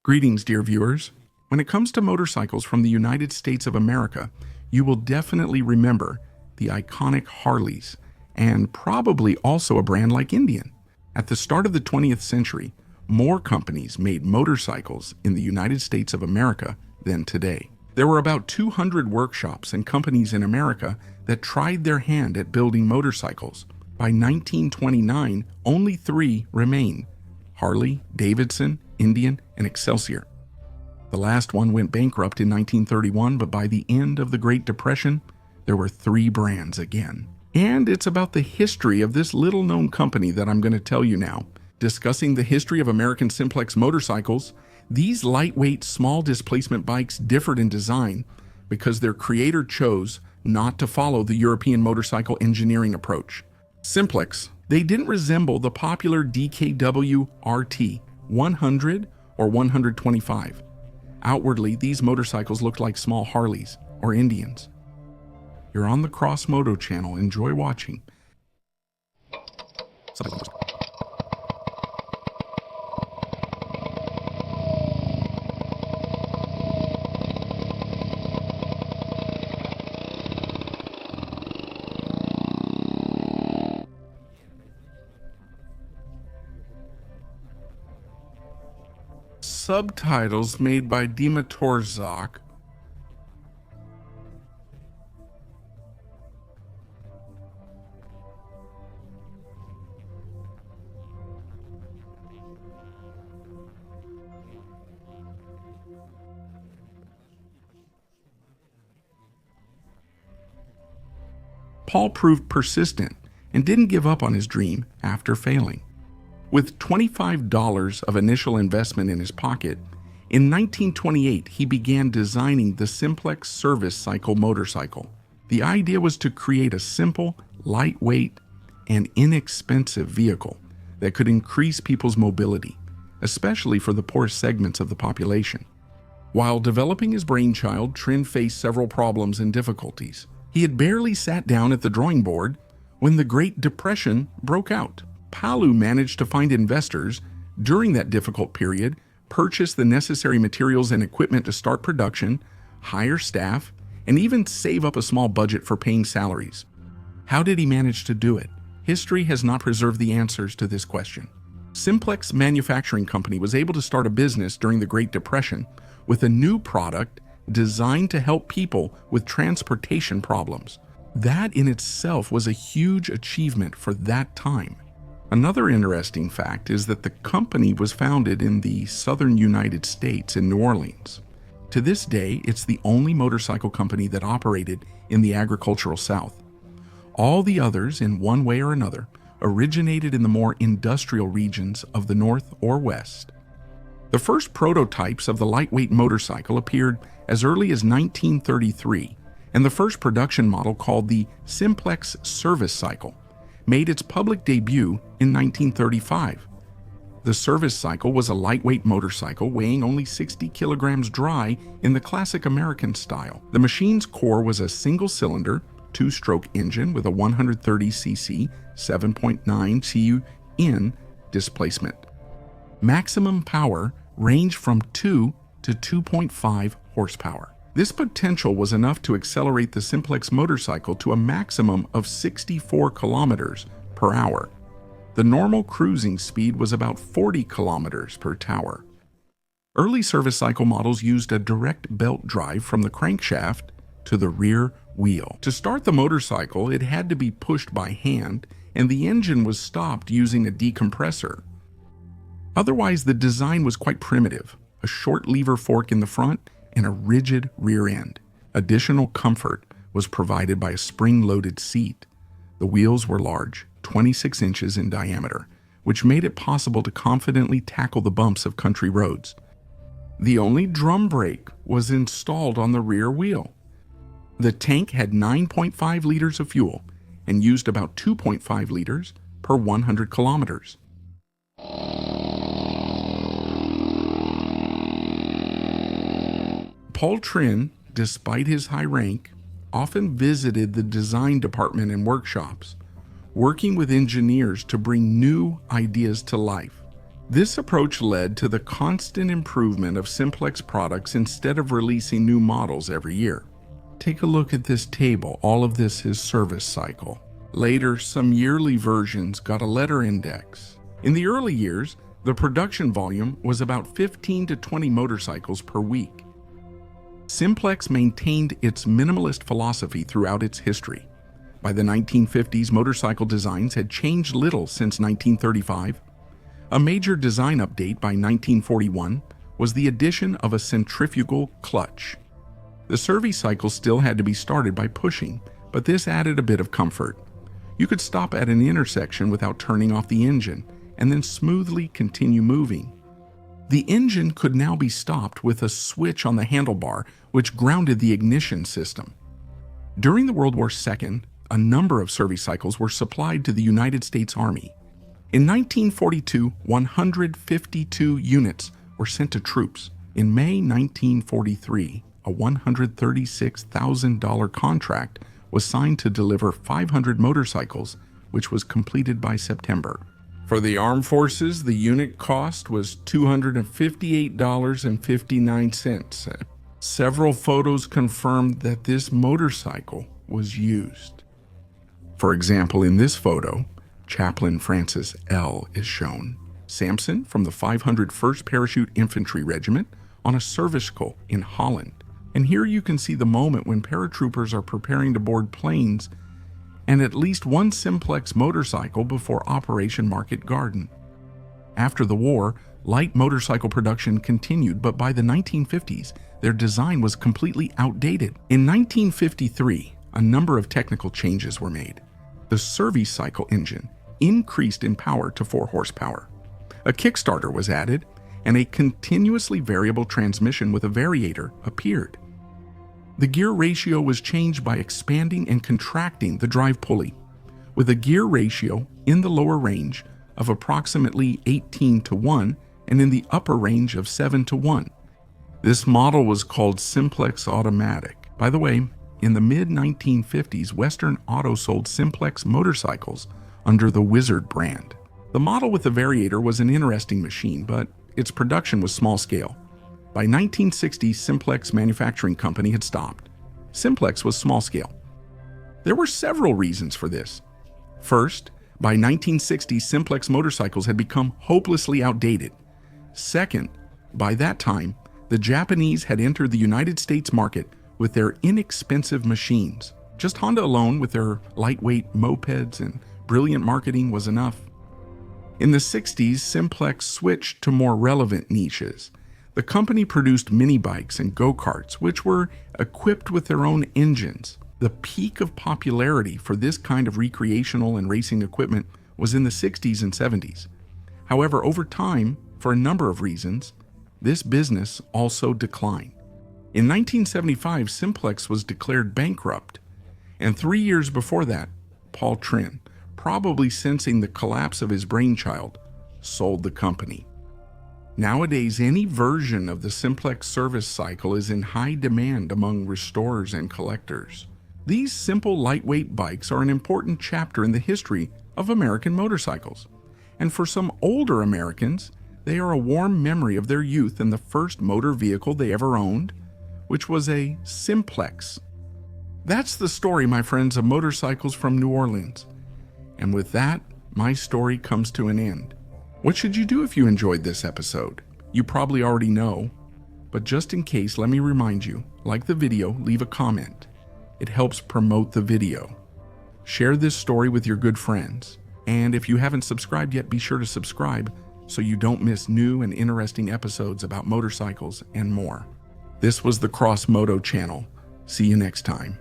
Greetings, dear viewers. When it comes to motorcycles from the United States of America, you will definitely remember the iconic Harleys, and probably also a brand like Indian. At the start of the 20th century, more companies made motorcycles in the United States of America than today. There were about 200 workshops and companies in America that tried their hand at building motorcycles. By 1929, only 3 remain: Harley, Davidson, Indian, and Excelsior. The last one went bankrupt in 1931, but by the end of the Great Depression, there were 3 brands again. And it's about the history of this little-known company that I'm going to tell you now. Discussing the history of American Simplex motorcycles, these lightweight, small displacement bikes differed in design because their creator chose not to follow the European motorcycle engineering approach. Simplex, they didn't resemble the popular DKW RT 100 or 125. Outwardly, these motorcycles looked like small Harleys or Indians. You're on the Cross Moto channel. Enjoy watching. Subtitles made by Dima Torzak. Paul proved persistent and didn't give up on his dream after failing. With $25 of initial investment in his pocket, in 1928 he began designing the Simplex service cycle motorcycle. The idea was to create a simple, lightweight, and inexpensive vehicle that could increase people's mobility, especially for the poorest segments of the population. While developing his brainchild, Trin faced several problems and difficulties. He had barely sat down at the drawing board when the Great Depression broke out. Palu managed to find investors during that difficult period, purchase the necessary materials and equipment to start production, hire staff, and even save up a small budget for paying salaries. How did he manage to do it? History has not preserved the answers to this question. Simplex Manufacturing Company was able to start a business during the Great Depression with a new product designed to help people with transportation problems. That in itself was a huge achievement for that time. Another interesting fact is that the company was founded in the southern United States in New Orleans. To this day, it's the only motorcycle company that operated in the agricultural South. All the others, in one way or another, originated in the more industrial regions of the North or West. The first prototypes of the lightweight motorcycle appeared as early as 1933, and the first production model, called the Simplex Service Cycle, made its public debut in 1935. The Service Cycle was a lightweight motorcycle weighing only 60 kilograms dry in the classic American style. The machine's core was a single-cylinder, 2-stroke engine with a 130cc, 7.9 cu-in displacement. Maximum power ranged from 2 to 2.5 horsepower. This potential was enough to accelerate the Simplex motorcycle to a maximum of 64 kilometers per hour. The normal cruising speed was about 40 kilometers per hour. Early service cycle models used a direct belt drive from the crankshaft to the rear wheel. To start the motorcycle, it had to be pushed by hand, and the engine was stopped using a decompressor. Otherwise, the design was quite primitive: a short lever fork in the front and a rigid rear end. Additional comfort was provided by a spring-loaded seat. The wheels were large, 26 inches in diameter, which made it possible to confidently tackle the bumps of country roads. The only drum brake was installed on the rear wheel. The tank had 9.5 liters of fuel and used about 2.5 liters per 100 kilometers. Paul Trin, despite his high rank, often visited the design department and workshops, working with engineers to bring new ideas to life. This approach led to the constant improvement of Simplex products instead of releasing new models every year. Take a look at this table. All of this is service cycle. Later, some yearly versions got a letter index. In the early years, the production volume was about 15 to 20 motorcycles per week. Simplex maintained its minimalist philosophy throughout its history. By the 1950s, motorcycle designs had changed little since 1935. A major design update by 1941 was the addition of a centrifugal clutch. The service cycle still had to be started by pushing, but this added a bit of comfort. You could stop at an intersection without turning off the engine and then smoothly continue moving. The engine could now be stopped with a switch on the handlebar, which grounded the ignition system. During the World War II, a number of service cycles were supplied to the United States Army. In 1942, 152 units were sent to troops. In May 1943, a $136,000 contract was signed to deliver 500 motorcycles, which was completed by September. For the armed forces, the unit cost was $258.59. Several photos confirmed that this motorcycle was used. For example, in this photo, Chaplain Francis L. is shown. Samson from the 501st Parachute Infantry Regiment on a service-call in Holland. And here you can see the moment when paratroopers are preparing to board planes and at least one Simplex motorcycle before Operation Market Garden. After the war, light motorcycle production continued, but by the 1950s, their design was completely outdated. In 1953, a number of technical changes were made. The service cycle engine increased in power to 4 horsepower. A kickstarter was added, and a continuously variable transmission with a variator appeared. The gear ratio was changed by expanding and contracting the drive pulley, with a gear ratio in the lower range of approximately 18:1 and in the upper range of 7:1. This model was called Simplex Automatic. By the way, in the mid-1950s, Western Auto sold Simplex motorcycles under the Wizard brand. The model with the variator was an interesting machine, but its production was small scale. By 1960, Simplex Manufacturing Company had stopped. Simplex was small scale. There were several reasons for this. First, by 1960, Simplex motorcycles had become hopelessly outdated. Second, by that time, the Japanese had entered the United States market with their inexpensive machines. Just Honda alone, with their lightweight mopeds and brilliant marketing, was enough. In the 60s, Simplex switched to more relevant niches. The company produced mini bikes and go-karts, which were equipped with their own engines. The peak of popularity for this kind of recreational and racing equipment was in the 60s and 70s. However, over time, for a number of reasons, this business also declined. In 1975, Simplex was declared bankrupt, and 3 years before that, Paul Trin, probably sensing the collapse of his brainchild, sold the company. Nowadays, any version of the Simplex service cycle is in high demand among restorers and collectors. These simple, lightweight bikes are an important chapter in the history of American motorcycles. And for some older Americans, they are a warm memory of their youth and the first motor vehicle they ever owned, which was a Simplex. That's the story, my friends, of motorcycles from New Orleans. And with that, my story comes to an end. What should you do if you enjoyed this episode? You probably already know, but just in case, let me remind you, like the video, leave a comment. It helps promote the video. Share this story with your good friends. And if you haven't subscribed yet, be sure to subscribe so you don't miss new and interesting episodes about motorcycles and more. This was the Cross Moto channel. See you next time.